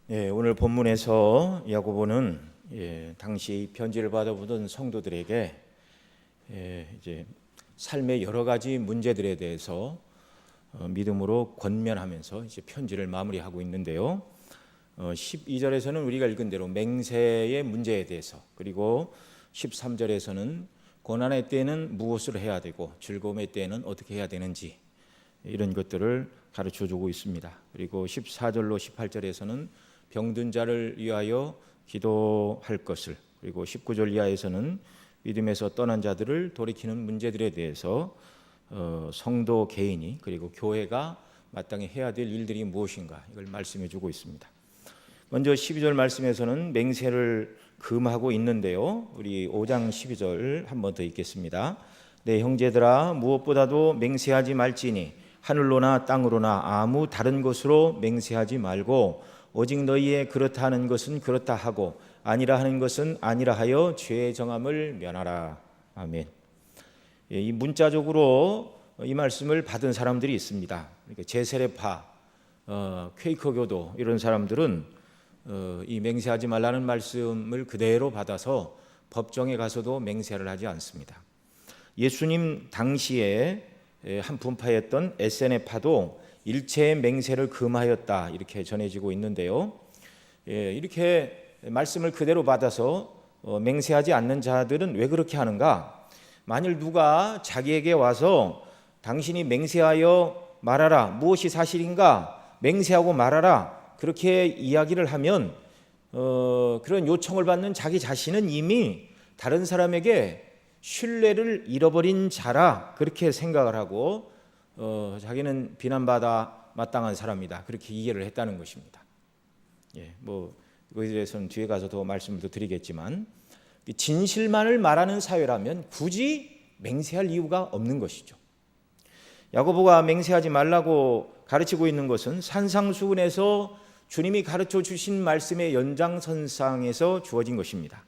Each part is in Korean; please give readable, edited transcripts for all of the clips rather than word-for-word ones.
오늘 본문에서 야고보는 당시 편지를 받아보던 성도들에게 이제 삶의 여러 가지 문제들에 대해서 믿음으로 권면하면서 이제 편지를 마무리하고 있는데요. 12절에서는 우리가 읽은 대로 맹세의 문제에 대해서, 그리고 13절에서는 고난의 때에는 무엇을 해야 되고 즐거움의 때에는 어떻게 해야 되는지 이런 것들을 가르쳐주고 있습니다. 그리고 14절로 18절에서는 병든 자를 위하여 기도할 것을, 그리고 19절 이하에서는 믿음에서 떠난 자들을 돌이키는 문제들에 대해서 성도 개인이 그리고 교회가 마땅히 해야 될 일들이 무엇인가 이걸 말씀해 주고 있습니다. 먼저 12절 말씀에서는 맹세를 금하고 있는데요. 우리 5장 12절 한 번 더 읽겠습니다. 내 형제들아, 무엇보다도 맹세하지 말지니 하늘로나 땅으로나 아무 다른 것으로 맹세하지 말고 오직 너희의 그렇다 하는 것은 그렇다 하고 아니라 하는 것은 아니라 하여 죄의 정함을 면하라. 아멘. 이 문자적으로 이 말씀을 받은 사람들이 있습니다. 그러니까 제세례파, 퀘이커교도 이런 사람들은 이 맹세하지 말라는 말씀을 그대로 받아서 법정에 가서도 맹세를 하지 않습니다. 예수님 당시에 한 분파였던 에세네파도 일체의 맹세를 금하였다 이렇게 전해지고 있는데요. 이렇게 말씀을 그대로 받아서 맹세하지 않는 자들은 왜 그렇게 하는가? 만일 누가 자기에게 와서 당신이 맹세하여 말하라, 무엇이 사실인가 맹세하고 말하라 그렇게 이야기를 하면 그런 요청을 받는 자기 자신은 이미 다른 사람에게 신뢰를 잃어버린 자라 그렇게 생각을 하고 자기는 비난받아 마땅한 사람이다 그렇게 이해를 했다는 것입니다. 이거에 대해서는 뒤에 가서 더 말씀을 더 드리겠지만 진실만을 말하는 사회라면 굳이 맹세할 이유가 없는 것이죠. 야고보가 맹세하지 말라고 가르치고 있는 것은 산상수훈에서 주님이 가르쳐 주신 말씀의 연장선상에서 주어진 것입니다.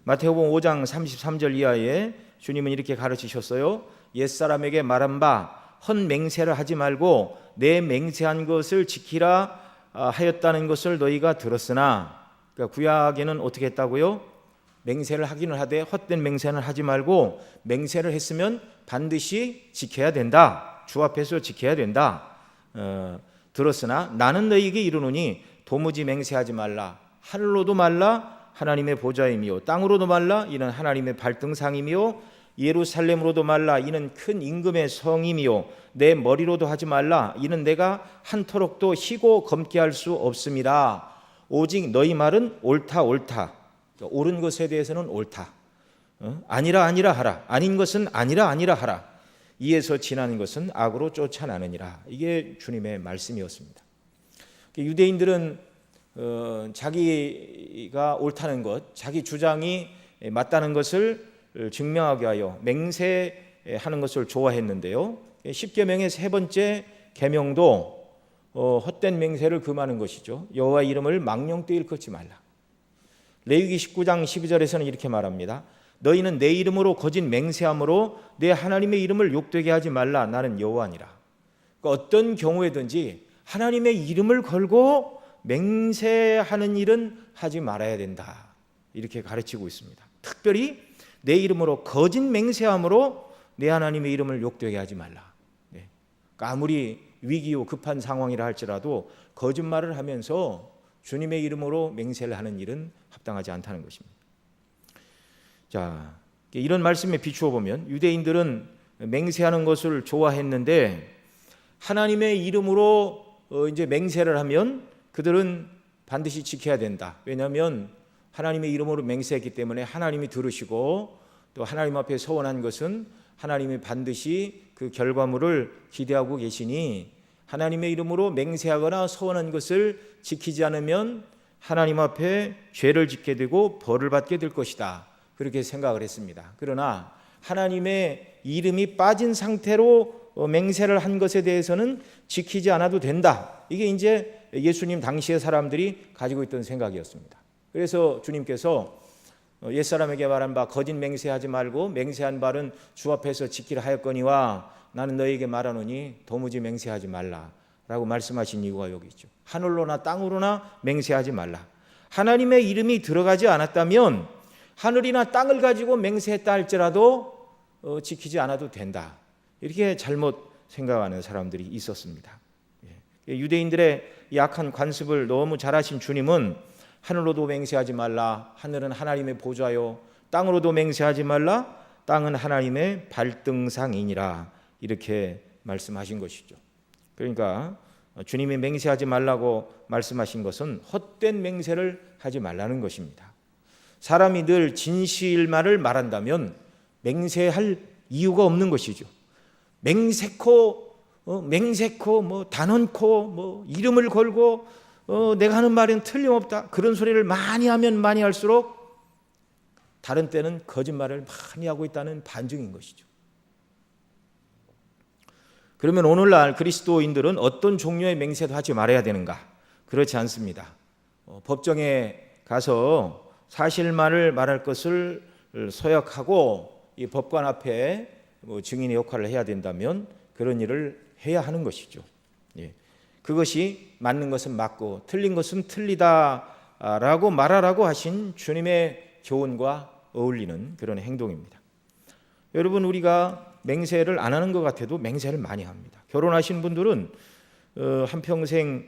마태복음 5장 33절 이하에 주님은 이렇게 가르치셨어요. 옛사람에게 말한 바 헛맹세를 하지 말고 내 맹세한 것을 지키라 하였다는 것을 너희가 들었으나, 그러니까 구약에는 어떻게 했다고요? 맹세를 하기는 하되 헛된 맹세는 하지 말고 맹세를 했으면 반드시 지켜야 된다. 주 앞에서 지켜야 된다. 들었으나 나는 너희에게 이르노니 도무지 맹세하지 말라. 하늘로도 말라. 하나님의 보좌이며 땅으로도 말라. 이는 하나님의 발등상이며 예루살렘으로도 말라. 이는 큰 임금의 성이며 내 머리로도 하지 말라. 이는 내가 한터럭도 희고 검게 할 수 없음이라. 오직 너희 말은 옳다 옳다. 옳은 것에 대해서는 옳다. 아니라 아니라 하라. 아닌 것은 아니라 아니라 하라. 이에서 지나는 것은 악으로 쫓아나느니라. 이게 주님의 말씀이었습니다. 유대인들은 자기가 옳다는 것, 자기 주장이 맞다는 것을 증명하기 위하여 맹세하는 것을 좋아했는데요. 10계명의 세 번째 계명도 헛된 맹세를 금하는 것이죠. 여호와 이름을 망령되이 일컫지 말라. 레위기 19장 12절에서는 이렇게 말합니다. 너희는 내 이름으로 거짓 맹세함으로 내 하나님의 이름을 욕되게 하지 말라. 나는 여호와니라. 그러니까 어떤 경우에든지 하나님의 이름을 걸고 맹세하는 일은 하지 말아야 된다. 이렇게 가르치고 있습니다. 특별히 내 이름으로 거짓 맹세함으로 내 하나님의 이름을 욕되게 하지 말라. 그러니까 아무리 위기요 급한 상황이라 할지라도 거짓말을 하면서 주님의 이름으로 맹세를 하는 일은 합당하지 않다는 것입니다. 자, 이런 말씀에 비추어 보면 유대인들은 맹세하는 것을 좋아했는데 하나님의 이름으로 이제 맹세를 하면 그들은 반드시 지켜야 된다. 왜냐하면 하나님의 이름으로 맹세했기 때문에 하나님이 들으시고 또 하나님 앞에 서원한 것은 하나님이 반드시 그 결과물을 기대하고 계시니 하나님의 이름으로 맹세하거나 서원한 것을 지키지 않으면 하나님 앞에 죄를 짓게 되고 벌을 받게 될 것이다. 그렇게 생각을 했습니다. 그러나 하나님의 이름이 빠진 상태로 맹세를 한 것에 대해서는 지키지 않아도 된다. 이게 이제 예수님 당시의 사람들이 가지고 있던 생각이었습니다. 그래서 주님께서 옛사람에게 말한 바 거짓 맹세하지 말고 맹세한 바는 주 앞에서 지키라 하였거니와 나는 너희에게 말하노니 도무지 맹세하지 말라. 라고 말씀하신 이유가 여기 있죠. 하늘로나 땅으로나 맹세하지 말라. 하나님의 이름이 들어가지 않았다면 하늘이나 땅을 가지고 맹세했다 할지라도 지키지 않아도 된다. 이렇게 잘못 생각하는 사람들이 있었습니다. 유대인들의 약한 관습을 너무 잘하신 주님은 하늘로도 맹세하지 말라. 하늘은 하나님의 보좌요. 땅으로도 맹세하지 말라. 땅은 하나님의 발등상이니라. 이렇게 말씀하신 것이죠. 그러니까 주님이 맹세하지 말라고 말씀하신 것은 헛된 맹세를 하지 말라는 것입니다. 사람이 늘 진실만을 말한다면 맹세할 이유가 없는 것이죠. 맹세코 단언코 이름을 걸고 내가 하는 말은 틀림없다. 그런 소리를 많이 하면 많이 할수록 다른 때는 거짓말을 많이 하고 있다는 반증인 것이죠. 그러면 오늘날 그리스도인들은 어떤 종류의 맹세도 하지 말아야 되는가? 그렇지 않습니다. 법정에 가서 사실만을 말할 것을 서약하고 이 법관 앞에 증인의 역할을 해야 된다면 그런 일을 해야 하는 것이죠. 그것이 맞는 것은 맞고 틀린 것은 틀리다라고 말하라고 하신 주님의 교훈과 어울리는 그런 행동입니다. 여러분, 우리가 맹세를 안 하는 것 같아도 맹세를 많이 합니다. 결혼하신 분들은 한평생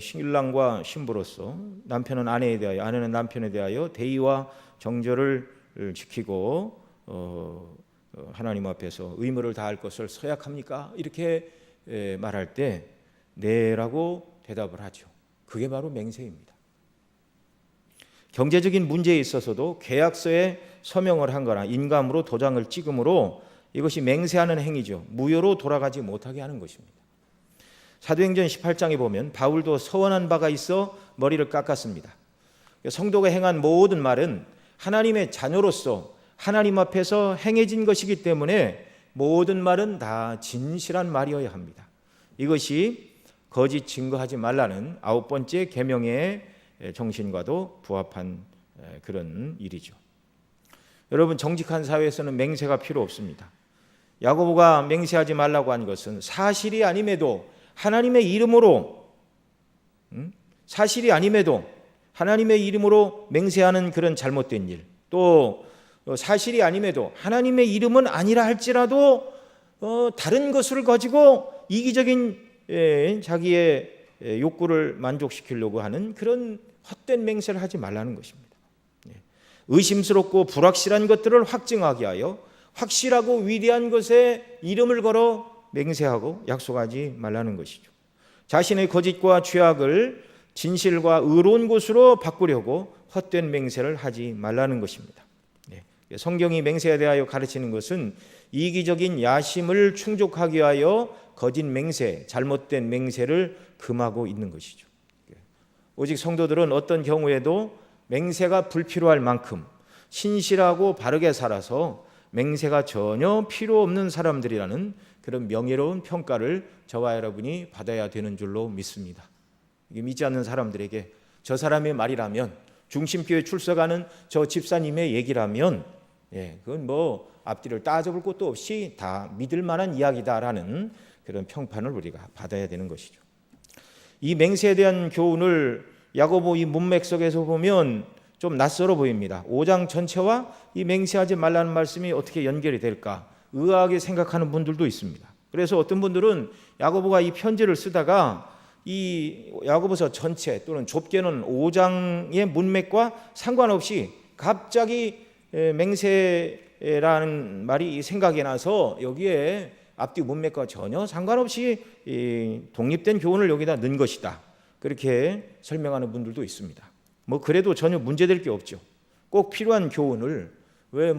신랑과 신부로서 남편은 아내에 대하여, 아내는 남편에 대하여 대의와 정절을 지키고 하나님 앞에서 의무를 다할 것을 서약합니까? 이렇게 말할 때 네라고 대답을 하죠. 그게 바로 맹세입니다. 경제적인 문제에 있어서도 계약서에 서명을 한 거나 인감으로 도장을 찍음으로 이것이 맹세하는 행위죠. 무효로 돌아가지 못하게 하는 것입니다. 사도행전 18장에 보면 바울도 서원한 바가 있어 머리를 깎았습니다. 성도가 행한 모든 말은 하나님의 자녀로서 하나님 앞에서 행해진 것이기 때문에 모든 말은 다 진실한 말이어야 합니다. 이것이 거짓 증거하지 말라는 9번째 계명의 정신과도 부합한 그런 일이죠. 여러분, 정직한 사회에서는 맹세가 필요 없습니다. 야고보가 맹세하지 말라고 한 것은 사실이 아님에도 하나님의 이름으로 맹세하는 그런 잘못된 일, 또 사실이 아님에도 하나님의 이름은 아니라 할지라도 다른 것을 가지고 이기적인 자기의 욕구를 만족시키려고 하는 그런 헛된 맹세를 하지 말라는 것입니다. 의심스럽고 불확실한 것들을 확증하게 하여 확실하고 위대한 것에 이름을 걸어 맹세하고 약속하지 말라는 것이죠. 자신의 거짓과 죄악을 진실과 의로운 것으로 바꾸려고 헛된 맹세를 하지 말라는 것입니다. 성경이 맹세에 대하여 가르치는 것은 이기적인 야심을 충족하기 위하여 거짓 맹세, 잘못된 맹세를 금하고 있는 것이죠. 오직 성도들은 어떤 경우에도 맹세가 불필요할 만큼 신실하고 바르게 살아서 맹세가 전혀 필요 없는 사람들이라는 그런 명예로운 평가를 저와 여러분이 받아야 되는 줄로 믿습니다. 이게 믿지 않는 사람들에게 저 사람의 말이라면, 중심교회 출석하는 저 집사님의 얘기라면 그건 뭐 앞뒤를 따져볼 것도 없이 다 믿을 만한 이야기다라는 그런 평판을 우리가 받아야 되는 것이죠. 이 맹세에 대한 교훈을 야고보 이 문맥 속에서 보면 좀 낯설어 보입니다. 5장 전체와 이 맹세하지 말라는 말씀이 어떻게 연결이 될까 의아하게 생각하는 분들도 있습니다. 그래서 어떤 분들은 야고보가 이 편지를 쓰다가 이 야고보서 전체 또는 좁게는 5장의 문맥과 상관없이 갑자기 맹세라는 말이 생각이 나서 여기에 앞뒤 문맥과 전혀 상관없이 독립된 교훈을 여기다 넣은 것이다, 그렇게 설명하는 분들도 있습니다. 뭐 그래도 전혀 문제될 게 없죠. 꼭 필요한 교훈을 왜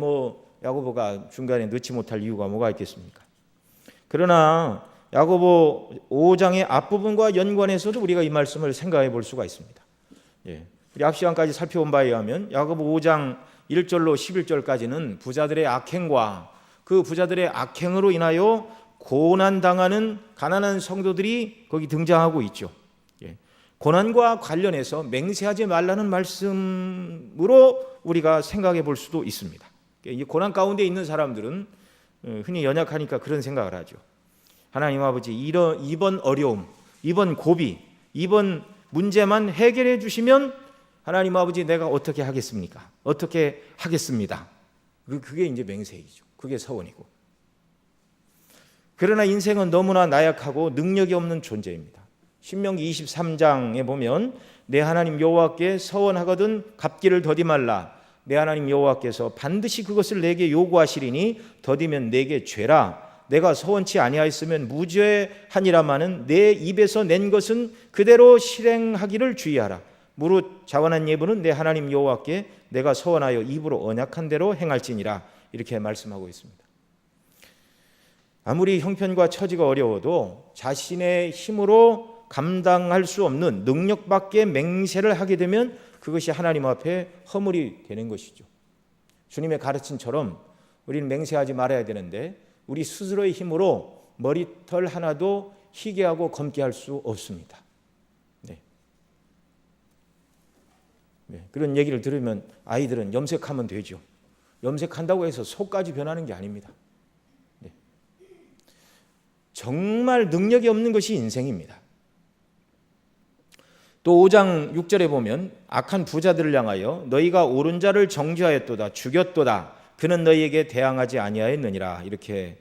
야고보가 중간에 넣지 못할 이유가 뭐가 있겠습니까? 그러나 야고보 5장의 앞부분과 연관해서도 우리가 이 말씀을 생각해 볼 수가 있습니다. 우리 앞 시간까지 살펴본 바에 의하면 야고보 5장 1절로 11절까지는 부자들의 악행과 그 부자들의 악행으로 인하여 고난당하는 가난한 성도들이 거기 등장하고 있죠. 고난과 관련해서 맹세하지 말라는 말씀으로 우리가 생각해 볼 수도 있습니다. 이 고난 가운데 있는 사람들은 흔히 연약하니까 그런 생각을 하죠. 하나님 아버지, 이번 어려움, 이번 고비, 이번 문제만 해결해 주시면 하나님 아버지 내가 어떻게 하겠습니까? 어떻게 하겠습니다. 그게 이제 맹세이죠. 그게 서원이고. 그러나 인생은 너무나 나약하고 능력이 없는 존재입니다. 신명기 23장에 보면 내 하나님 여호와께 서원하거든 갚기를 더디 말라. 내 하나님 여호와께서 반드시 그것을 내게 요구하시리니 더디면 내게 죄라. 내가 서원치 아니하였으면 무죄하니라마는 내 입에서 낸 것은 그대로 실행하기를 주의하라. 무릇 자원한 예부는 내 하나님 여호와께 내가 서원하여 입으로 언약한 대로 행할지니라. 이렇게 말씀하고 있습니다. 아무리 형편과 처지가 어려워도 자신의 힘으로 감당할 수 없는 능력 밖의 맹세를 하게 되면 그것이 하나님 앞에 허물이 되는 것이죠. 주님의 가르침처럼 우리는 맹세하지 말아야 되는데 우리 스스로의 힘으로 머리털 하나도 희게 하고 검게 할 수 없습니다. 그런 얘기를 들으면 아이들은 염색하면 되죠. 염색한다고 해서 속까지 변하는 게 아닙니다. 정말 능력이 없는 것이 인생입니다. 또 5장 6절에 보면 악한 부자들을 향하여 너희가 옳은 자를 정죄하였도다 죽였도다 그는 너희에게 대항하지 아니하였느니라 이렇게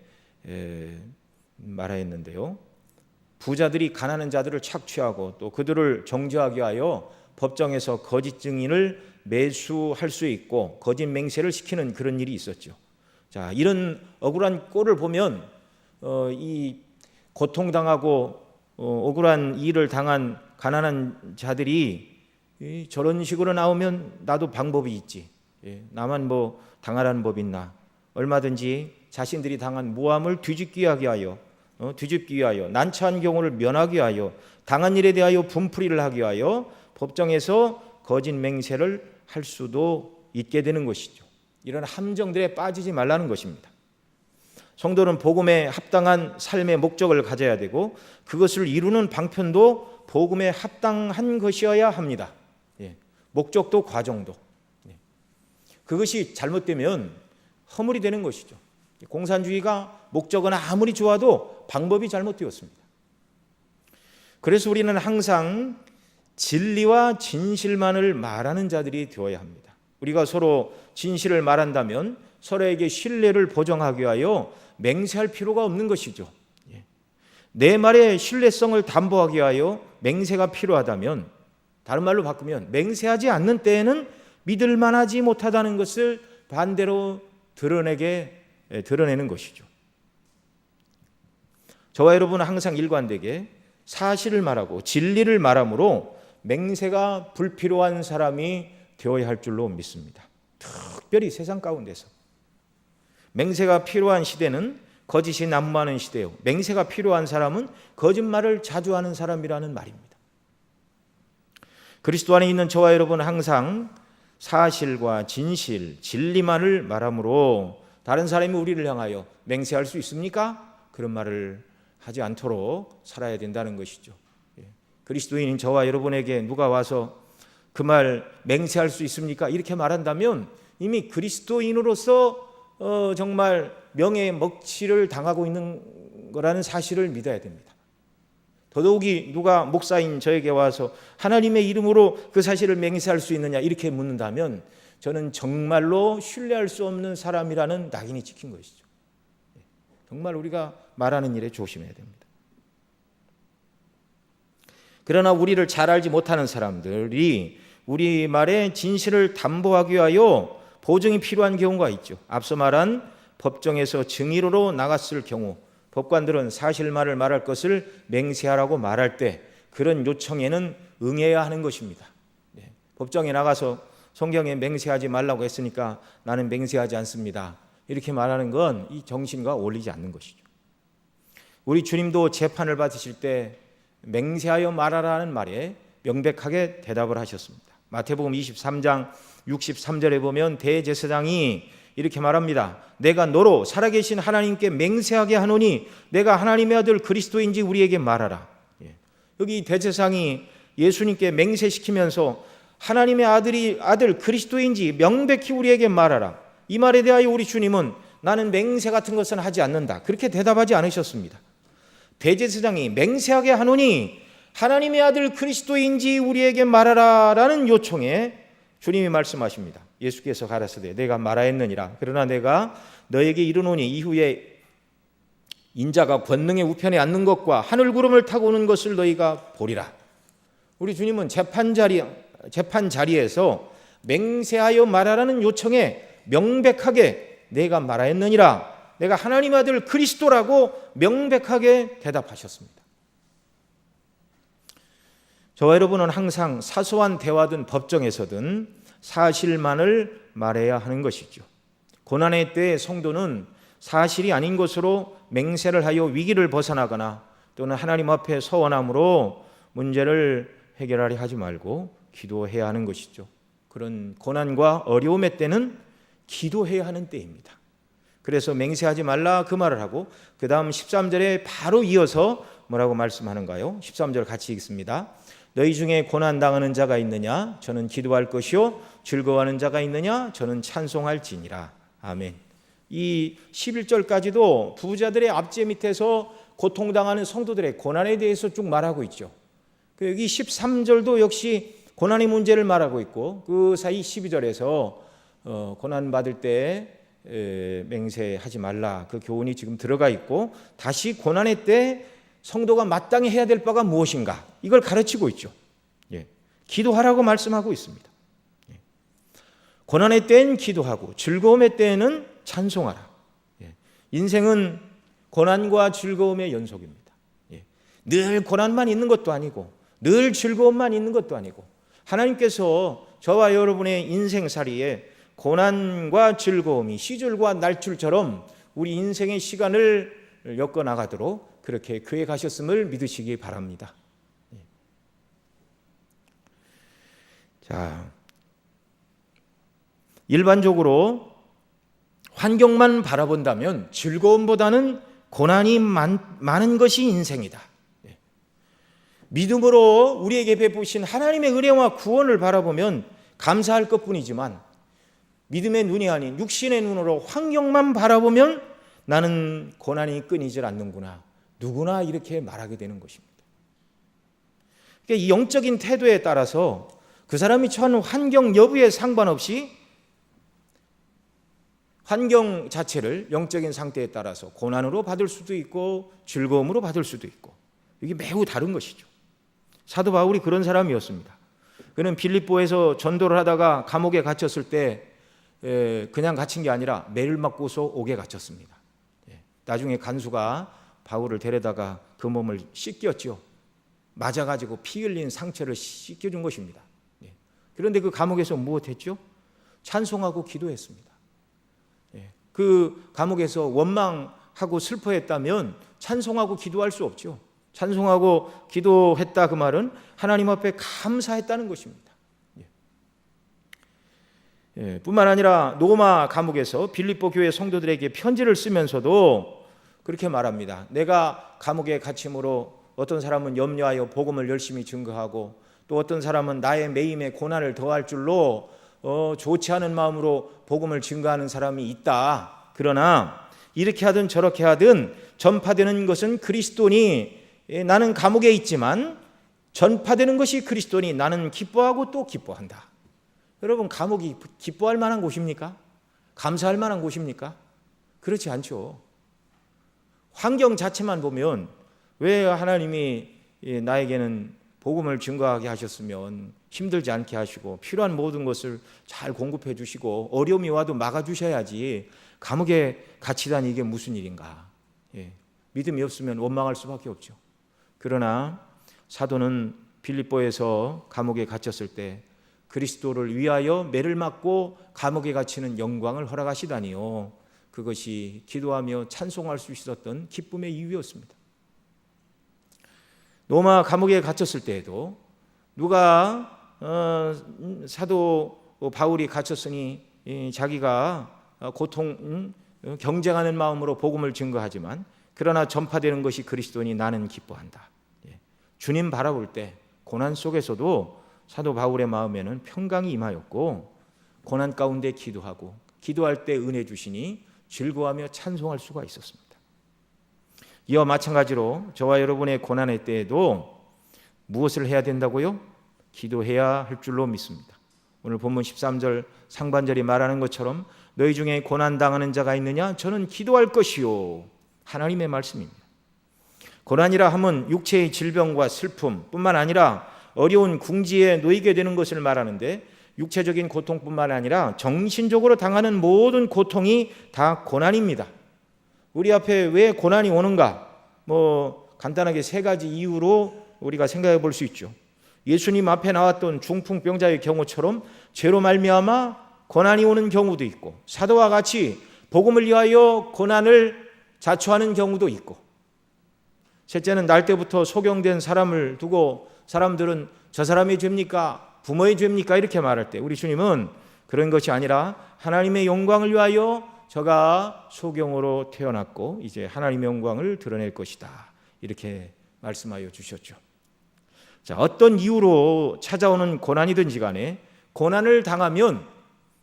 말하였는데요. 부자들이 가난한 자들을 착취하고 또 그들을 정죄하기 위하여 법정에서 거짓 증인을 매수할 수 있고 거짓 맹세를 시키는 그런 일이 있었죠. 자, 이런 억울한 꼴을 보면 이 고통당하고 억울한 일을 당한 가난한 자들이 저런 식으로 나오면 나도 방법이 있지. 나만 뭐 당하라는 법이 있나. 얼마든지 자신들이 당한 모함을 뒤집기 위하여 난처한 경우를 면하기 위하여 당한 일에 대하여 분풀이를 하기 위하여 법정에서 거짓 맹세를 할 수도 있게 되는 것이죠. 이런 함정들에 빠지지 말라는 것입니다. 성도는 복음에 합당한 삶의 목적을 가져야 되고 그것을 이루는 방편도 복음에 합당한 것이어야 합니다. 목적도 과정도. 그것이 잘못되면 허물이 되는 것이죠. 공산주의가 목적은 아무리 좋아도 방법이 잘못되었습니다. 그래서 우리는 항상 진리와 진실만을 말하는 자들이 되어야 합니다. 우리가 서로 진실을 말한다면 서로에게 신뢰를 보정하기 위하여 맹세할 필요가 없는 것이죠. 내 말의 신뢰성을 담보하기 위하여 맹세가 필요하다면 다른 말로 바꾸면 맹세하지 않는 때에는 믿을 만하지 못하다는 것을 반대로 드러내는 것이죠. 저와 여러분은 항상 일관되게 사실을 말하고 진리를 말함으로 맹세가 불필요한 사람이 되어야 할 줄로 믿습니다. 특별히 세상 가운데서 맹세가 필요한 시대는 거짓이 난무하는 시대요. 맹세가 필요한 사람은 거짓말을 자주 하는 사람이라는 말입니다. 그리스도 안에 있는 저와 여러분은 항상 사실과 진실, 진리만을 말함으로 다른 사람이 우리를 향하여 맹세할 수 있습니까? 그런 말을 하지 않도록 살아야 된다는 것이죠. 그리스도인인 저와 여러분에게 누가 와서 그 말 맹세할 수 있습니까? 이렇게 말한다면 이미 그리스도인으로서 정말 명예의 먹칠을 당하고 있는 거라는 사실을 믿어야 됩니다. 더더욱이 누가 목사인 저에게 와서 하나님의 이름으로 그 사실을 맹세할 수 있느냐 이렇게 묻는다면 저는 정말로 신뢰할 수 없는 사람이라는 낙인이 찍힌 것이죠. 정말 우리가 말하는 일에 조심해야 됩니다. 그러나 우리를 잘 알지 못하는 사람들이 우리 말의 진실을 담보하기 위하여 보증이 필요한 경우가 있죠. 앞서 말한 법정에서 증인으로 나갔을 경우 법관들은 사실만을 말할 것을 맹세하라고 말할 때 그런 요청에는 응해야 하는 것입니다. 법정에 나가서 성경에 맹세하지 말라고 했으니까 나는 맹세하지 않습니다. 이렇게 말하는 건 이 정신과 어울리지 않는 것이죠. 우리 주님도 재판을 받으실 때 맹세하여 말하라는 말에 명백하게 대답을 하셨습니다. 마태복음 23장 63절에 보면 대제사장이 이렇게 말합니다. 내가 너로 살아계신 하나님께 맹세하게 하노니 내가 하나님의 아들 그리스도인지 우리에게 말하라. 여기 대제사장이 예수님께 맹세시키면서 하나님의 아들 그리스도인지 명백히 우리에게 말하라. 이 말에 대하여 우리 주님은 나는 맹세 같은 것은 하지 않는다. 그렇게 대답하지 않으셨습니다. 대제사장이 맹세하게 하노니 하나님의 아들 그리스도인지 우리에게 말하라라는 요청에 주님이 말씀하십니다. 예수께서 가라사대 내가 말하였느니라. 그러나 내가 너에게 이르노니 이후에 인자가 권능의 우편에 앉는 것과 하늘 구름을 타고 오는 것을 너희가 보리라. 우리 주님은 재판 자리에서 맹세하여 말하라는 요청에 명백하게 내가 말하였느니라. 내가 하나님의 아들 그리스도라고 명백하게 대답하셨습니다. 저와 여러분은 항상 사소한 대화든 법정에서든 사실만을 말해야 하는 것이죠. 고난의 때에 성도는 사실이 아닌 것으로 맹세를 하여 위기를 벗어나거나 또는 하나님 앞에 서원함으로 문제를 해결하려 하지 말고 기도해야 하는 것이죠. 그런 고난과 어려움의 때는 기도해야 하는 때입니다. 그래서 맹세하지 말라 그 말을 하고 그 다음 13절에 바로 이어서 뭐라고 말씀하는가요? 13절 같이 읽습니다. 너희 중에 고난당하는 자가 있느냐? 저는 기도할 것이요 즐거워하는 자가 있느냐? 저는 찬송할지니라. 아멘. 이 11절까지도 부자들의 압제 밑에서 고통당하는 성도들의 고난에 대해서 쭉 말하고 있죠. 여기 13절도 역시 고난의 문제를 말하고 있고 그 사이 12절에서 고난받을 때 맹세하지 말라 그 교훈이 지금 들어가 있고 다시 고난의 때 성도가 마땅히 해야 될 바가 무엇인가 이걸 가르치고 있죠. 기도하라고 말씀하고 있습니다. 고난의 때는 기도하고 즐거움의 때에는 찬송하라. 인생은 고난과 즐거움의 연속입니다. 늘 고난만 있는 것도 아니고 늘 즐거움만 있는 것도 아니고 하나님께서 저와 여러분의 인생살이에 고난과 즐거움이 시줄과 날줄처럼 우리 인생의 시간을 엮어나가도록 그렇게 계획하셨음을 믿으시기 바랍니다. 자, 일반적으로 환경만 바라본다면 즐거움보다는 고난이 많은 것이 인생이다. 믿음으로 우리에게 베푸신 하나님의 은혜와 구원을 바라보면 감사할 것뿐이지만 믿음의 눈이 아닌 육신의 눈으로 환경만 바라보면 나는 고난이 끊이질 않는구나. 누구나 이렇게 말하게 되는 것입니다. 그러니까 이 영적인 태도에 따라서 그 사람이 처한 환경 여부에 상관없이 환경 자체를 영적인 상태에 따라서 고난으로 받을 수도 있고 즐거움으로 받을 수도 있고 이게 매우 다른 것이죠. 사도 바울이 그런 사람이었습니다. 그는 빌립보에서 전도를 하다가 감옥에 갇혔을 때 그냥 갇힌 게 아니라 매를 맞고서 옥에 갇혔습니다. 나중에 간수가 바울을 데려다가 그 몸을 씻겼죠. 맞아가지고 피 흘린 상처를 씻겨준 것입니다. 그런데 그 감옥에서 무엇했죠? 찬송하고 기도했습니다. 그 감옥에서 원망하고 슬퍼했다면 찬송하고 기도할 수 없죠. 찬송하고 기도했다 그 말은 하나님 앞에 감사했다는 것입니다. 뿐만 아니라 로마 감옥에서 빌립보 교회 성도들에게 편지를 쓰면서도 그렇게 말합니다. 내가 감옥에 갇힘으로 어떤 사람은 염려하여 복음을 열심히 증거하고 또 어떤 사람은 나의 매임에 고난을 더할 줄로 좋지 않은 마음으로 복음을 증거하는 사람이 있다. 그러나 이렇게 하든 저렇게 하든 전파되는 것은 그리스도니 나는 감옥에 있지만 전파되는 것이 그리스도니 나는 기뻐하고 또 기뻐한다. 여러분 감옥이 기뻐할 만한 곳입니까? 감사할 만한 곳입니까? 그렇지 않죠. 환경 자체만 보면 왜 하나님이 나에게는 복음을 증거하게 하셨으면 힘들지 않게 하시고 필요한 모든 것을 잘 공급해 주시고 어려움이 와도 막아주셔야지 감옥에 갇히다니 이게 무슨 일인가. 믿음이 없으면 원망할 수밖에 없죠. 그러나 사도는 빌립보에서 감옥에 갇혔을 때 그리스도를 위하여 매를 맞고 감옥에 갇히는 영광을 허락하시다니요. 그것이 기도하며 찬송할 수 있었던 기쁨의 이유였습니다. 로마 감옥에 갇혔을 때에도 누가 사도 바울이 갇혔으니 자기가 경쟁하는 마음으로 복음을 증거하지만 그러나 전파되는 것이 그리스도니 나는 기뻐한다. 주님 바라볼 때 고난 속에서도 사도 바울의 마음에는 평강이 임하였고 고난 가운데 기도하고 기도할 때 은혜 주시니 즐거워하며 찬송할 수가 있었습니다. 이와 마찬가지로 저와 여러분의 고난의 때에도 무엇을 해야 된다고요? 기도해야 할 줄로 믿습니다. 오늘 본문 13절 상반절이 말하는 것처럼 너희 중에 고난당하는 자가 있느냐? 저는 기도할 것이요. 하나님의 말씀입니다. 고난이라 함은 육체의 질병과 슬픔뿐만 아니라 어려운 궁지에 놓이게 되는 것을 말하는데, 육체적인 고통뿐만 아니라 정신적으로 당하는 모든 고통이 다 고난입니다. 우리 앞에 왜 고난이 오는가? 간단하게 세 가지 이유로 우리가 생각해 볼 수 있죠. 예수님 앞에 나왔던 중풍병자의 경우처럼 죄로 말미암아 고난이 오는 경우도 있고, 사도와 같이 복음을 위하여 고난을 자초하는 경우도 있고, 셋째는 날 때부터 소경된 사람을 두고 사람들은 저 사람의 죄입니까? 부모의 죄입니까? 이렇게 말할 때 우리 주님은 그런 것이 아니라 하나님의 영광을 위하여 저가 소경으로 태어났고 이제 하나님의 영광을 드러낼 것이다, 이렇게 말씀하여 주셨죠. 자, 어떤 이유로 찾아오는 고난이든지 간에 고난을 당하면,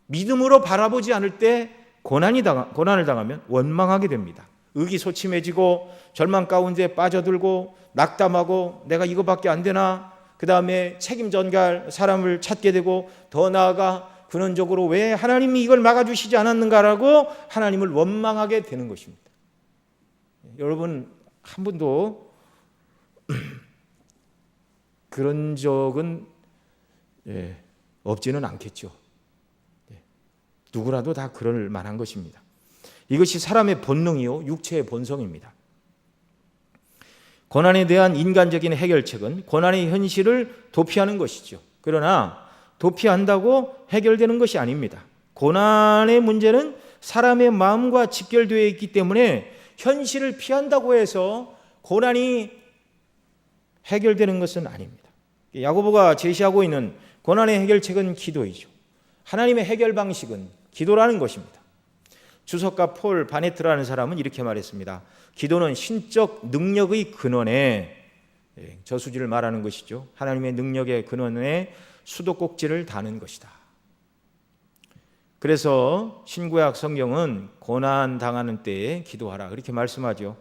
믿음으로 바라보지 않을 때 고난을 당하면 원망하게 됩니다. 의기소침해지고 절망 가운데 빠져들고 낙담하고 내가 이거밖에 안 되나? 그 다음에 책임 전가할 사람을 찾게 되고, 더 나아가 근원적으로 왜 하나님이 이걸 막아주시지 않았는가라고 하나님을 원망하게 되는 것입니다. 여러분 한 분도 그런 적은 없지는 않겠죠. 누구라도 다 그럴 만한 것입니다. 이것이 사람의 본능이요, 육체의 본성입니다. 고난에 대한 인간적인 해결책은 고난의 현실을 도피하는 것이죠. 그러나 도피한다고 해결되는 것이 아닙니다. 고난의 문제는 사람의 마음과 직결되어 있기 때문에 현실을 피한다고 해서 고난이 해결되는 것은 아닙니다. 야고보가 제시하고 있는 고난의 해결책은 기도이죠. 하나님의 해결 방식은 기도라는 것입니다. 주석가 폴 바네트라는 사람은 이렇게 말했습니다. 기도는 신적 능력의 근원에, 저수지를 말하는 것이죠. 하나님의 능력의 근원에 수도꼭지를 다는 것이다. 그래서 신구약 성경은 고난 당하는 때에 기도하라, 그렇게 말씀하죠.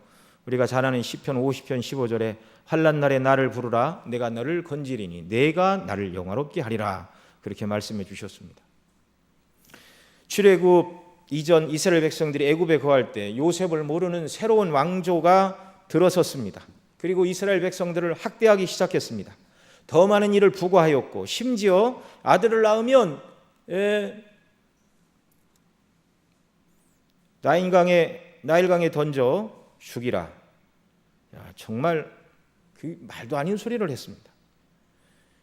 우리가 잘 아는 시편 50편 15절에 환난 날에 나를 부르라, 내가 너를 건지리니 내가 나를 영화롭게 하리라, 그렇게 말씀해 주셨습니다. 출애굽 이전 이스라엘 백성들이 애굽에 거할 때 요셉을 모르는 새로운 왕조가 들어섰습니다. 그리고 이스라엘 백성들을 학대하기 시작했습니다. 더 많은 일을 부과하였고, 심지어 아들을 낳으면 나일강에 던져 죽이라. 정말 그 말도 아닌 소리를 했습니다.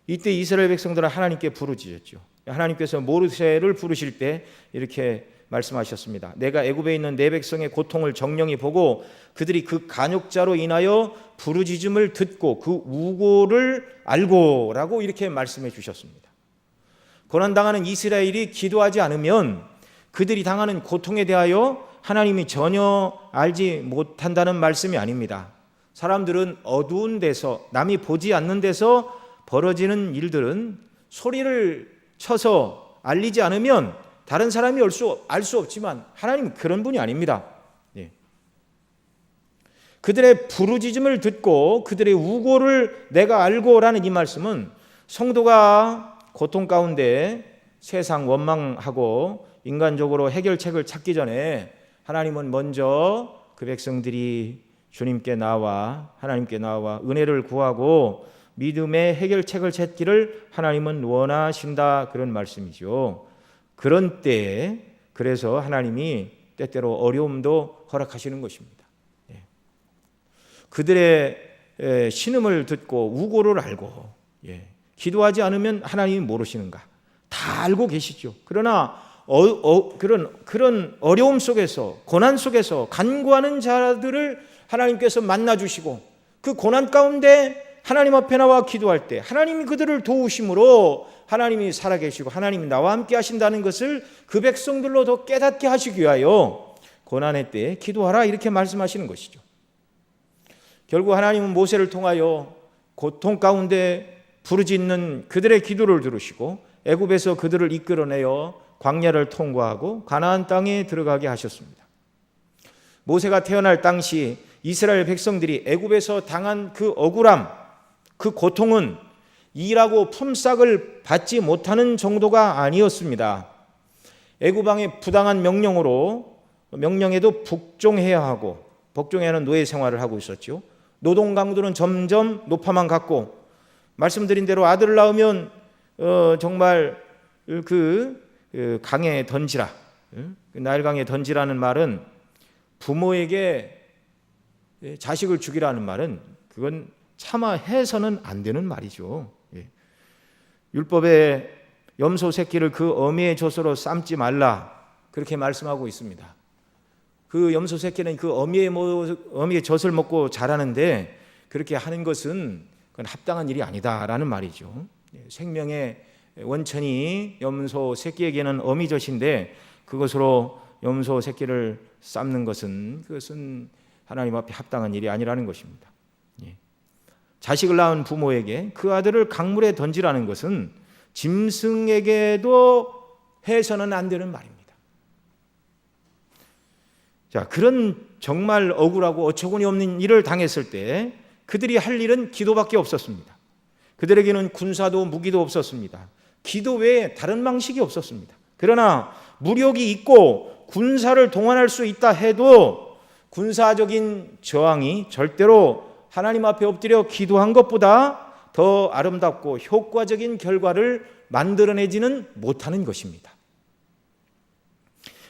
이때 이스라엘 백성들은 하나님께 부르짖었죠. 하나님께서 모세를 부르실 때 이렇게 말씀하셨습니다. 내가 애굽에 있는 내 백성의 고통을 정령히 보고 그들이 그 간역자로 인하여 부르짖음을 듣고 그 우고를 알고, 라고 이렇게 말씀해 주셨습니다. 고난당하는 이스라엘이 기도하지 않으면 그들이 당하는 고통에 대하여 하나님이 전혀 알지 못한다는 말씀이 아닙니다. 사람들은 어두운 데서, 남이 보지 않는 데서 벌어지는 일들은 소리를 쳐서 알리지 않으면 다른 사람이 알 수 없지만 하나님은 그런 분이 아닙니다. 그들의 부르짖음을 듣고 그들의 우고를 내가 알고라는 이 말씀은 성도가 고통 가운데 세상 원망하고 인간적으로 해결책을 찾기 전에 하나님은 먼저 그 백성들이 주님께 나와 하나님께 나와 은혜를 구하고 믿음의 해결책을 찾기를 하나님은 원하신다, 그런 말씀이죠. 그런 때에 그래서 하나님이 때때로 어려움도 허락하시는 것입니다. 그들의 신음을 듣고 우고를 알고 기도하지 않으면 하나님이 모르시는가? 다 알고 계시죠. 그러나 그런 어려움 속에서, 고난 속에서 간구하는 자들을 하나님께서 만나주시고, 그 고난 가운데 하나님 앞에 나와 기도할 때 하나님이 그들을 도우심으로 하나님이 살아계시고 하나님이 나와 함께 하신다는 것을 그 백성들로 더 깨닫게 하시기 위하여 고난의 때에 기도하라, 이렇게 말씀하시는 것이죠. 결국 하나님은 모세를 통하여 고통 가운데 부르짖는 그들의 기도를 들으시고 애굽에서 그들을 이끌어내어 광야를 통과하고 가나안 땅에 들어가게 하셨습니다. 모세가 태어날 당시 이스라엘 백성들이 애굽에서 당한 그 억울함, 그 고통은 일하고 품삯을 받지 못하는 정도가 아니었습니다. 애굽왕의 부당한 명령에도 복종해야 하는 노예 생활을 하고 있었죠. 노동 강도는 점점 높아만 갔고, 말씀드린 대로 아들을 낳으면 정말 강에 던지라, 나일강에 던지라는 말은, 부모에게 자식을 죽이라는 말은 그건 차마 해서는 안 되는 말이죠. 율법에 염소 새끼를 그 어미의 젖으로 삶지 말라, 그렇게 말씀하고 있습니다. 그 염소 새끼는 그 어미의 젖을 먹고 자라는데, 그렇게 하는 것은 그건 합당한 일이 아니다라는 말이죠. 생명의 원천이 염소 새끼에게는 어미젖인데, 그것으로 염소 새끼를 삶는 것은, 그것은 하나님 앞에 합당한 일이 아니라는 것입니다. 자식을 낳은 부모에게 그 아들을 강물에 던지라는 것은 짐승에게도 해서는 안 되는 말입니다. 자, 그런 정말 억울하고 어처구니 없는 일을 당했을 때 그들이 할 일은 기도밖에 없었습니다. 그들에게는 군사도 무기도 없었습니다. 기도 외에 다른 방식이 없었습니다. 그러나 무력이 있고 군사를 동원할 수 있다 해도 군사적인 저항이 절대로 하나님 앞에 엎드려 기도한 것보다 더 아름답고 효과적인 결과를 만들어내지는 못하는 것입니다.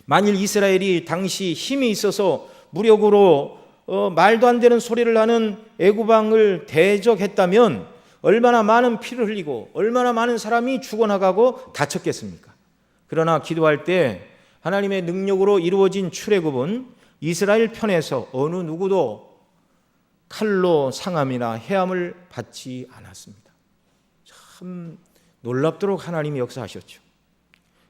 만일 이스라엘이 당시 힘이 있어서 무력으로 말도 안 되는 소리를 하는 애굽왕을 대적했다면 얼마나 많은 피를 흘리고 얼마나 많은 사람이 죽어나가고 다쳤겠습니까? 그러나 기도할 때 하나님의 능력으로 이루어진 출애굽은 이스라엘 편에서 어느 누구도 칼로 상함이나 해함을 받지 않았습니다. 참 놀랍도록 하나님이 역사하셨죠.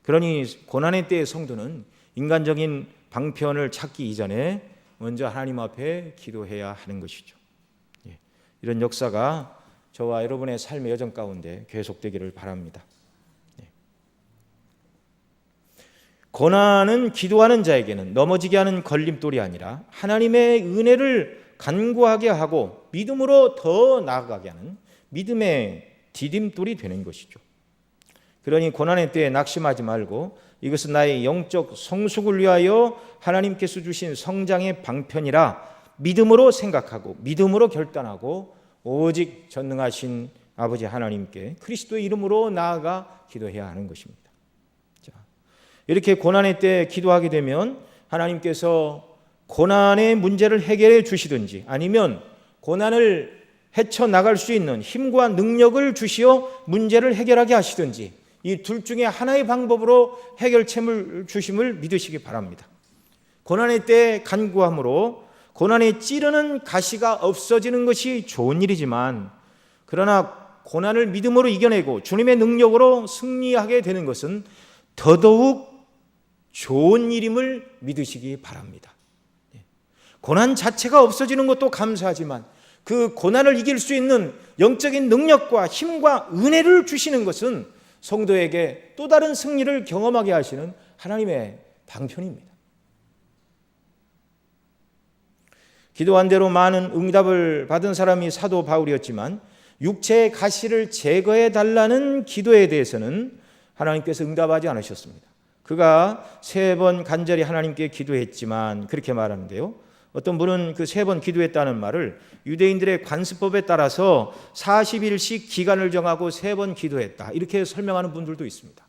그러니 고난의 때의 성도는 인간적인 방편을 찾기 이전에 먼저 하나님 앞에 기도해야 하는 것이죠. 이런 역사가 저와 여러분의 삶의 여정 가운데 계속되기를 바랍니다. 고난은 기도하는 자에게는 넘어지게 하는 걸림돌이 아니라 하나님의 은혜를 간구하게 하고 믿음으로 더 나아가게 하는 믿음의 디딤돌이 되는 것이죠. 그러니 고난의 때에 낙심하지 말고 이것은 나의 영적 성숙을 위하여 하나님께서 주신 성장의 방편이라 믿음으로 생각하고 믿음으로 결단하고 오직 전능하신 아버지 하나님께 그리스도의 이름으로 나아가 기도해야 하는 것입니다. 자, 이렇게 고난의 때 기도하게 되면 하나님께서 고난의 문제를 해결해 주시든지 아니면 고난을 헤쳐나갈 수 있는 힘과 능력을 주시어 문제를 해결하게 하시든지 이 둘 중에 하나의 방법으로 해결책을 주심을 믿으시기 바랍니다. 고난의 때 간구함으로 고난에 찌르는 가시가 없어지는 것이 좋은 일이지만 그러나 고난을 믿음으로 이겨내고 주님의 능력으로 승리하게 되는 것은 더더욱 좋은 일임을 믿으시기 바랍니다. 고난 자체가 없어지는 것도 감사하지만 그 고난을 이길 수 있는 영적인 능력과 힘과 은혜를 주시는 것은 성도에게 또 다른 승리를 경험하게 하시는 하나님의 방편입니다. 기도한 대로 많은 응답을 받은 사람이 사도 바울이었지만 육체의 가시를 제거해 달라는 기도에 대해서는 하나님께서 응답하지 않으셨습니다. 그가 3번 간절히 하나님께 기도했지만 그렇게 말하는데요. 어떤 분은 그 3번 기도했다는 말을 유대인들의 관습법에 따라서 40일씩 기간을 정하고 3번 기도했다 이렇게 설명하는 분들도 있습니다.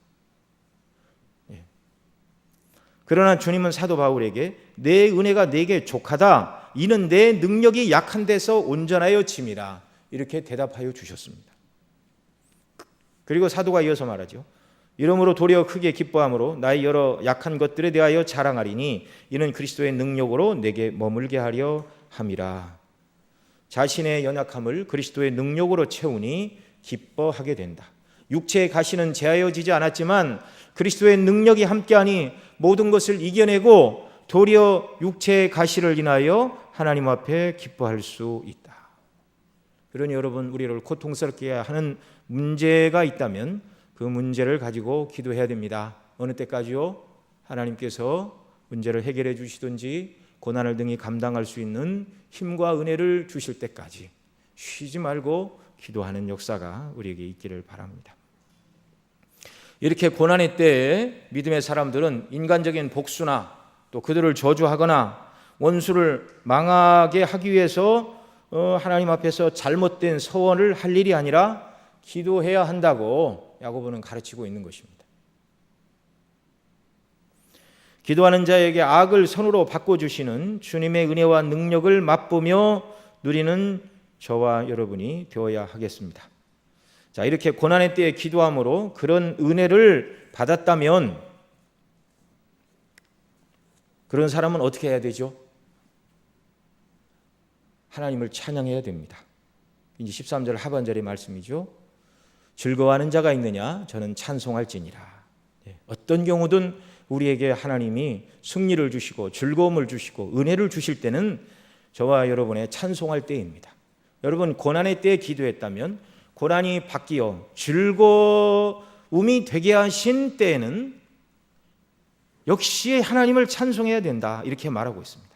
그러나 주님은 사도 바울에게 내 은혜가 내게 족하다 이는 내 능력이 약한 데서 온전하여 짐이라 이렇게 대답하여 주셨습니다. 그리고 사도가 이어서 말하죠. 이러므로 도리어 크게 기뻐함으로 나의 여러 약한 것들에 대하여 자랑하리니 이는 그리스도의 능력으로 내게 머물게 하려 함이라. 자신의 연약함을 그리스도의 능력으로 채우니 기뻐하게 된다. 육체의 가시는 제하여지지 않았지만 그리스도의 능력이 함께하니 모든 것을 이겨내고 도리어 육체의 가시를 인하여 하나님 앞에 기뻐할 수 있다. 그러니 여러분 우리를 고통스럽게 하는 문제가 있다면 그 문제를 가지고 기도해야 됩니다. 어느 때까지요? 하나님께서 문제를 해결해 주시든지 고난을 등이 감당할 수 있는 힘과 은혜를 주실 때까지 쉬지 말고 기도하는 역사가 우리에게 있기를 바랍니다. 이렇게 고난의 때에 믿음의 사람들은 인간적인 복수나 또 그들을 저주하거나 원수를 망하게 하기 위해서 하나님 앞에서 잘못된 서원을 할 일이 아니라 기도해야 한다고 야고보는 가르치고 있는 것입니다. 기도하는 자에게 악을 선으로 바꿔주시는 주님의 은혜와 능력을 맛보며 누리는 저와 여러분이 되어야 하겠습니다. 자, 이렇게 고난의 때에 기도함으로 그런 은혜를 받았다면 그런 사람은 어떻게 해야 되죠? 하나님을 찬양해야 됩니다. 이제 13절 하반절의 말씀이죠. 즐거워하는 자가 있느냐? 저는 찬송할지니라. 어떤 경우든 우리에게 하나님이 승리를 주시고 즐거움을 주시고 은혜를 주실 때는 저와 여러분의 찬송할 때입니다. 여러분 고난의 때에 기도했다면 고난이 바뀌어 즐거움이 되게 하신 때에는 역시 하나님을 찬송해야 된다, 이렇게 말하고 있습니다.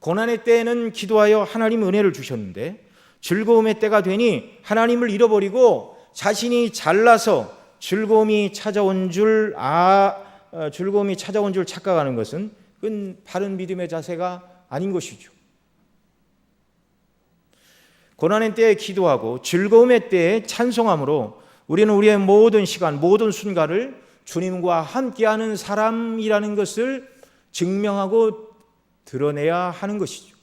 고난의 때에는 기도하여 하나님 은혜를 주셨는데 즐거움의 때가 되니 하나님을 잃어버리고 자신이 잘나서 즐거움이 찾아온 줄 착각하는 것은 그건 바른 믿음의 자세가 아닌 것이죠. 고난의 때에 기도하고 즐거움의 때에 찬송함으로 우리는 우리의 모든 시간, 모든 순간을 주님과 함께하는 사람이라는 것을 증명하고 드러내야 하는 것이죠.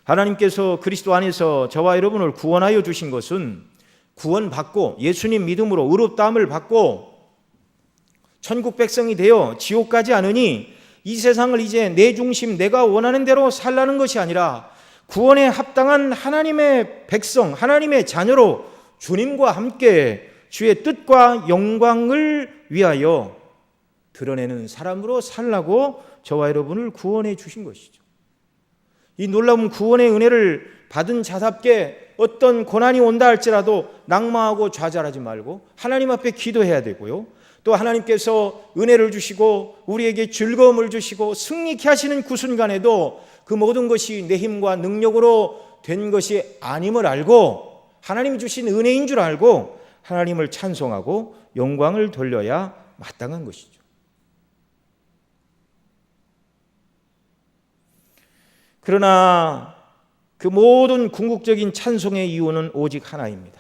하나님께서 그리스도 안에서 저와 여러분을 구원하여 주신 것은 구원받고 예수님 믿음으로 의롭다함을 받고 천국 백성이 되어 지옥 가지 않으니 이 세상을 이제 내 중심, 내가 원하는 대로 살라는 것이 아니라 구원에 합당한 하나님의 백성, 하나님의 자녀로 주님과 함께 주의 뜻과 영광을 위하여 드러내는 사람으로 살라고 저와 여러분을 구원해 주신 것이죠. 이 놀라운 구원의 은혜를 받은 자답게 어떤 고난이 온다 할지라도 낙망하고 좌절하지 말고 하나님 앞에 기도해야 되고요. 또 하나님께서 은혜를 주시고 우리에게 즐거움을 주시고 승리케 하시는 그 순간에도 그 모든 것이 내 힘과 능력으로 된 것이 아님을 알고 하나님이 주신 은혜인 줄 알고 하나님을 찬송하고 영광을 돌려야 마땅한 것이죠. 그러나 그 모든 궁극적인 찬송의 이유는 오직 하나입니다.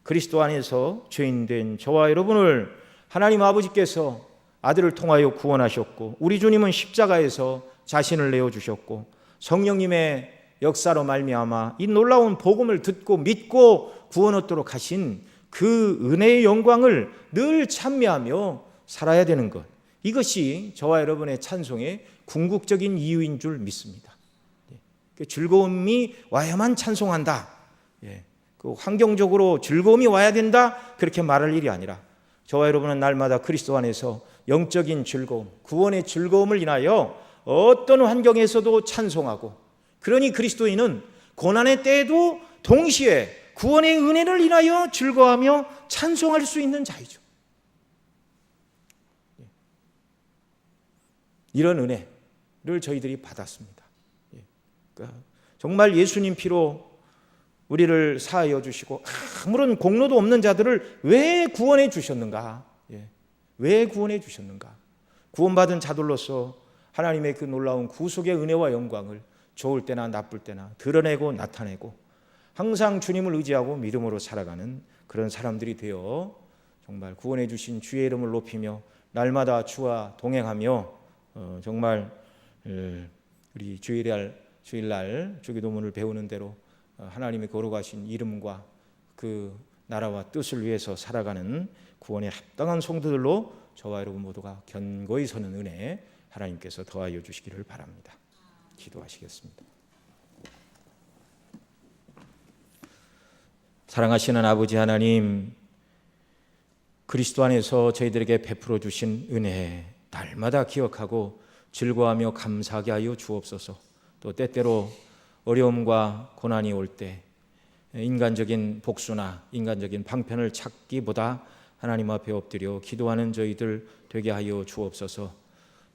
그리스도 안에서 죄인된 저와 여러분을 하나님 아버지께서 아들을 통하여 구원하셨고 우리 주님은 십자가에서 자신을 내어주셨고 성령님의 역사로 말미암아 이 놀라운 복음을 듣고 믿고 구원 얻도록 하신 그 은혜의 영광을 늘 찬미하며 살아야 되는 것, 이것이 저와 여러분의 찬송의 궁극적인 이유인 줄 믿습니다. 즐거움이 와야만 찬송한다, 그 환경적으로 즐거움이 와야 된다, 그렇게 말할 일이 아니라 저와 여러분은 날마다 그리스도 안에서 영적인 즐거움, 구원의 즐거움을 인하여 어떤 환경에서도 찬송하고, 그러니 그리스도인은 고난의 때에도 동시에 구원의 은혜를 인하여 즐거워하며 찬송할 수 있는 자이죠. 이런 은혜를 저희들이 받았습니다. 그러니까 정말 예수님 피로 우리를 사하여 주시고 아무런 공로도 없는 자들을 왜 구원해 주셨는가? 왜 구원해 주셨는가? 구원받은 자들로서 하나님의 그 놀라운 구속의 은혜와 영광을 좋을 때나 나쁠 때나 드러내고 나타내고 항상 주님을 의지하고 믿음으로 살아가는 그런 사람들이 되어 정말 구원해 주신 주의 이름을 높이며 날마다 주와 동행하며 정말 우리 주일날 주기도문을 배우는 대로 하나님의 거룩하신 이름과 그 나라와 뜻을 위해서 살아가는 구원에 합당한 성도들로 저와 여러분 모두가 견고히 서는 은혜 하나님께서 더하여 주시기를 바랍니다. 기도하시겠습니다. 사랑하시는 아버지 하나님, 그리스도 안에서 저희들에게 베풀어 주신 은혜 날마다 기억하고 즐거워하며 감사하게 하여 주옵소서. 또 때때로 어려움과 고난이 올 때 인간적인 복수나 인간적인 방편을 찾기보다 하나님 앞에 엎드려 기도하는 저희들 되게 하여 주옵소서.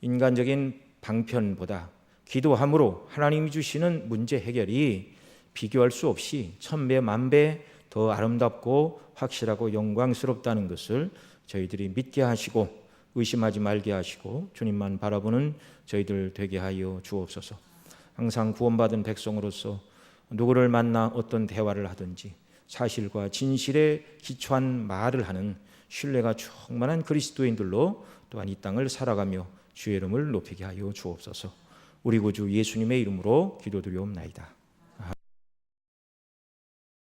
인간적인 방편보다 기도함으로 하나님이 주시는 문제 해결이 비교할 수 없이 천배 만배 더 아름답고 확실하고 영광스럽다는 것을 저희들이 믿게 하시고 의심하지 말게 하시고 주님만 바라보는 저희들 되게 하여 주옵소서. 항상 구원받은 백성으로서 누구를 만나 어떤 대화를 하든지 사실과 진실에 기초한 말을 하는 신뢰가 충만한 그리스도인들로 또한 이 땅을 살아가며 주의 이름을 높이게 하여 주옵소서. 우리 구주 예수님의 이름으로 기도드리옵나이다.